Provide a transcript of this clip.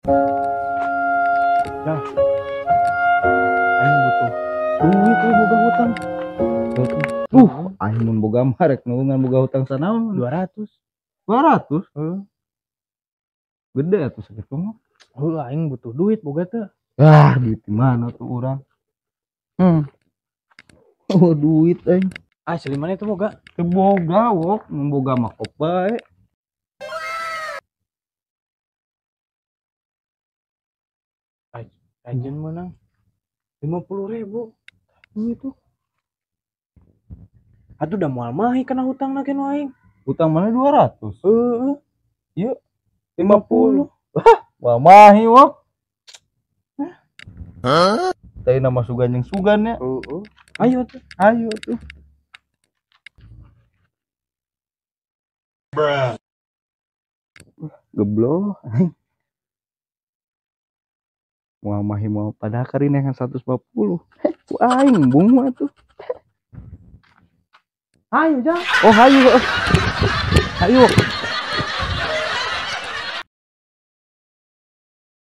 Dah, aing butuh duit we boga hutang. Aing mun boga marek nungan boga hutang sanaon? 200. 200? Heeh. Gede atuh sakitu mah. Aing butuh duit boga teh. Duit di mana tuh urang? Oh, duit aing. Asli mana itu boga? Teu boga wok, mun boga mah kop bae. Ajen menang 50.000 itu. Atuh udah moal mahi kana hutang na kenu aing. Utang mana 200? Heeh. Ieu 50. Wah mahi wok. Tadi nama sugan yang sugan ya. Heeh. Ayo tuh. Ayo tuh. Geblok. Mau mahi mau pada karin yang 140. Aing bunga tuh. Ayo, Jang. Oh, ayo. Ayo.